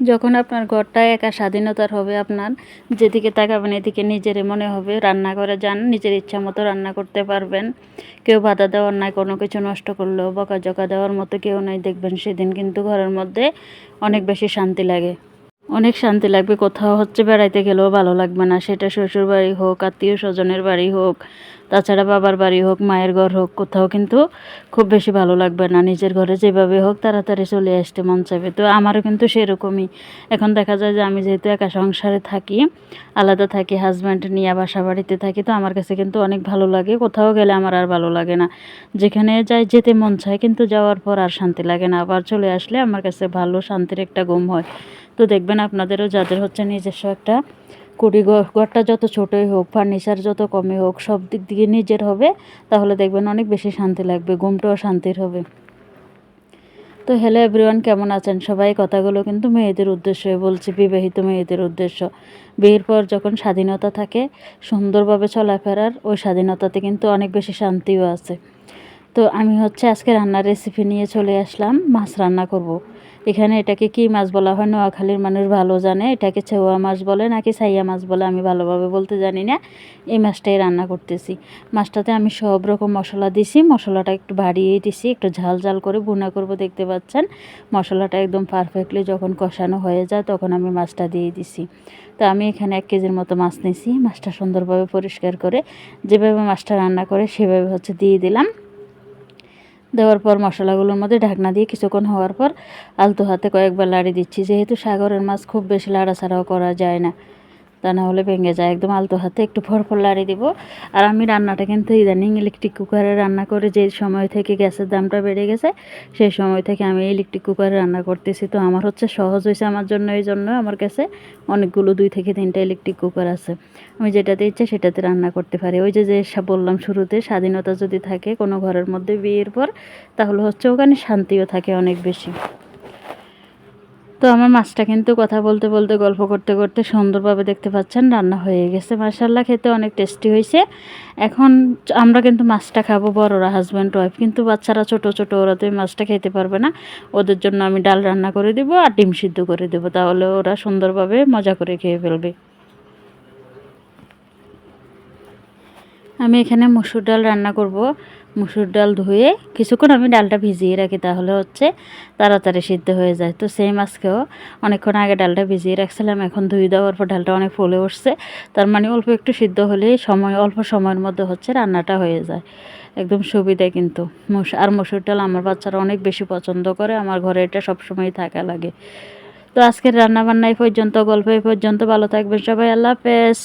যখন আপনার ঘরটা একা স্বাধীনতার হবে, আপনার যেদিকে তাকাবেন এদিকে নিজের মনে হবে রান্না করে যান, নিজের ইচ্ছা মতো রান্না করতে পারবেন। কেউ বাধা দেওয়ার নাই, কোনো কিছু নষ্ট করলেও বকাঝকা দেওয়ার মতো কেউ নাই, দেখবেন সেদিন কিন্তু ঘরের মধ্যে অনেক বেশি শান্তি লাগে। অনেক শান্তি লাগবে। কোথাও বেড়াইতে গেলেও ভালো লাগবে না, সেটা শ্বশুর বাড়ি হোক, আত্মীয় স্বজনের বাড়ি হোক, তাছাড়া বাবার বাড়ি হোক, মায়ের ঘর হোক, কোথাও কিন্তু খুব বেশি ভালো লাগবে না। নিজের ঘরে যেভাবে হোক তাড়াতাড়ি চলে আসতে মন চাইবে। তো আমারও কিন্তু সেরকমই। এখন দেখা যায় যে আমি যেহেতু একা সংসারে থাকি, আলাদা থাকি, হাজব্যান্ড নিয়ে বাসা বাড়িতে থাকি, তো আমার কাছে কিন্তু অনেক ভালো লাগে। কোথাও গেলে আমার আর ভালো লাগে না, যেখানে যাই যেতে মন চায়, কিন্তু যাওয়ার পর আর শান্তি লাগে না। আবার চলে আসলে আমার কাছে ভালো শান্তির একটা ঘুম হয়। তো দেখবেন আপনাদেরও যাদের নিজস্ব একটা কুড়ি ঘরটা যত ছোটোই হোক, ফার্নিচার যত কমই হোক, সব দিক দিয়ে নিজের হবে, তাহলে দেখবেন অনেক বেশি শান্তি লাগবে, ঘুমটাও শান্তির হবে। তো হ্যালো এভরিওয়ান, কেমন আছেন সবাই? কথাগুলো কিন্তু মেয়েদের উদ্দেশ্যে বলছি, বিবাহিত মেয়েদের উদ্দেশ্য। বিয়ের পর যখন স্বাধীনতা থাকে সুন্দরভাবে চলাফেরার, ওই স্বাধীনতাতে কিন্তু অনেক বেশি শান্তিও আছে। তো আমি আজকে রান্নার রেসিপি নিয়ে চলে আসলাম। মাছ রান্না করব। এখানে এটাকে কি মাছ বলা হয় নোয়াখালীর মানুষ ভালো জানে, এটাকে ছেওয়া মাছ বলে নাকি ছাইয়া মাছ বলে আমি ভালোভাবে বলতে জানি না। এই মাছটাই রান্না করতেছি। মাছটাতে আমি সব রকম মশলা দিছি, মশলাটা একটু বাড়িয়েই দিছি, একটু ঝাল ঝাল করে ভুনা করব। দেখতে পাচ্ছেন মশলাটা একদম পারফেক্টলি যখন কষানো হয়ে যায় তখন আমি মাছটা দিয়ে দিছি। তো আমি এখানে 1 কেজির মতো মাছ নিয়েছি। মাছটা সুন্দরভাবে পরিষ্কার করে যেভাবে মাছটা রান্না করে সেভাবে দিয়ে দিলাম। দেওয়ার পর মশলাগুলোর মধ্যে ঢাকনা দিয়ে কিছুক্ষণ হওয়ার পর আলতো হাতে কয়েকবার লাড়ি দিচ্ছি। যেহেতু সাগরের মাছ খুব বেশি লাড়াছাড়াও করা যায় না, তা না হলে ভেঙে যায়। একদম আলতো হাতে একটু ফরফর লাড়ি দিব। আর আমি রান্নাটা কিন্তু ইদানিং ইলেকট্রিক কুকারে রান্না করে, যে সময় থেকে গ্যাসের দামটা বেড়ে গেছে সেই সময় থেকে আমি ইলেকট্রিক কুকারে রান্না করতেছি। তো আমার সহজ হয়েছে আমার জন্য, এই জন্য আমার কাছে অনেকগুলো 2 থেকে 3টা ইলেকট্রিক কুকার আছে। আমি যেটাতে ইচ্ছে সেটাতে রান্না করতে পারি। ওই যে বললাম শুরুতে, স্বাধীনতা যদি থাকে কোনো ঘরের মধ্যে বিয়ের পর, তাহলে ওখানে শান্তিও থাকে অনেক বেশি। তো আমার মাছটা কিন্তু কথা বলতে বলতে গল্প করতে করতে সুন্দরভাবে দেখতে পাচ্ছেন রান্না হয়ে গেছে। মাশাআল্লাহ, খেতে অনেক টেস্টি হয়েছে। এখন আমরা কিন্তু মাছটা খাবো বড়রা, হাজব্যান্ড ওয়াইফ, কিন্তু বাচ্চারা ছোট ছোট, ওরা তো এই মাছটা খেতে পারবে না। ওদের জন্য আমি ডাল রান্না করে দেবো আর ডিম সিদ্ধ করে দেবো, তাহলে ওরা সুন্দরভাবে মজা করে খেয়ে ফেলবে। আমি এখানে মসুর ডাল রান্না করব। মসুর ডাল ধুয়ে কিছুক্ষণ আমি ডালটা ভিজিয়ে রাখি, তাহলে তাড়াতাড়ি সিদ্ধ হয়ে যায়। তো সেই মাছকেও অনেকক্ষণ আগে ডালটা ভিজিয়ে রাখছিলাম, এখন ধুয়ে দেওয়ার পর ডালটা অনেক ফুলে উঠছে। তার মানে অল্প একটু সিদ্ধ হলেই অল্প সময়ের মধ্যে রান্নাটা হয়ে যায়। একদম সুবিধা কিন্তু। আর মসুর ডাল আমার বাচ্চারা অনেক বেশি পছন্দ করে, আমার ঘরে এটা সবসময় থাকা লাগে। তো আজকের রান্নাবান্না এই পর্যন্ত, গল্প এই পর্যন্ত। ভালো থাকবেন সবাই, আল্লাহ হাফেজ।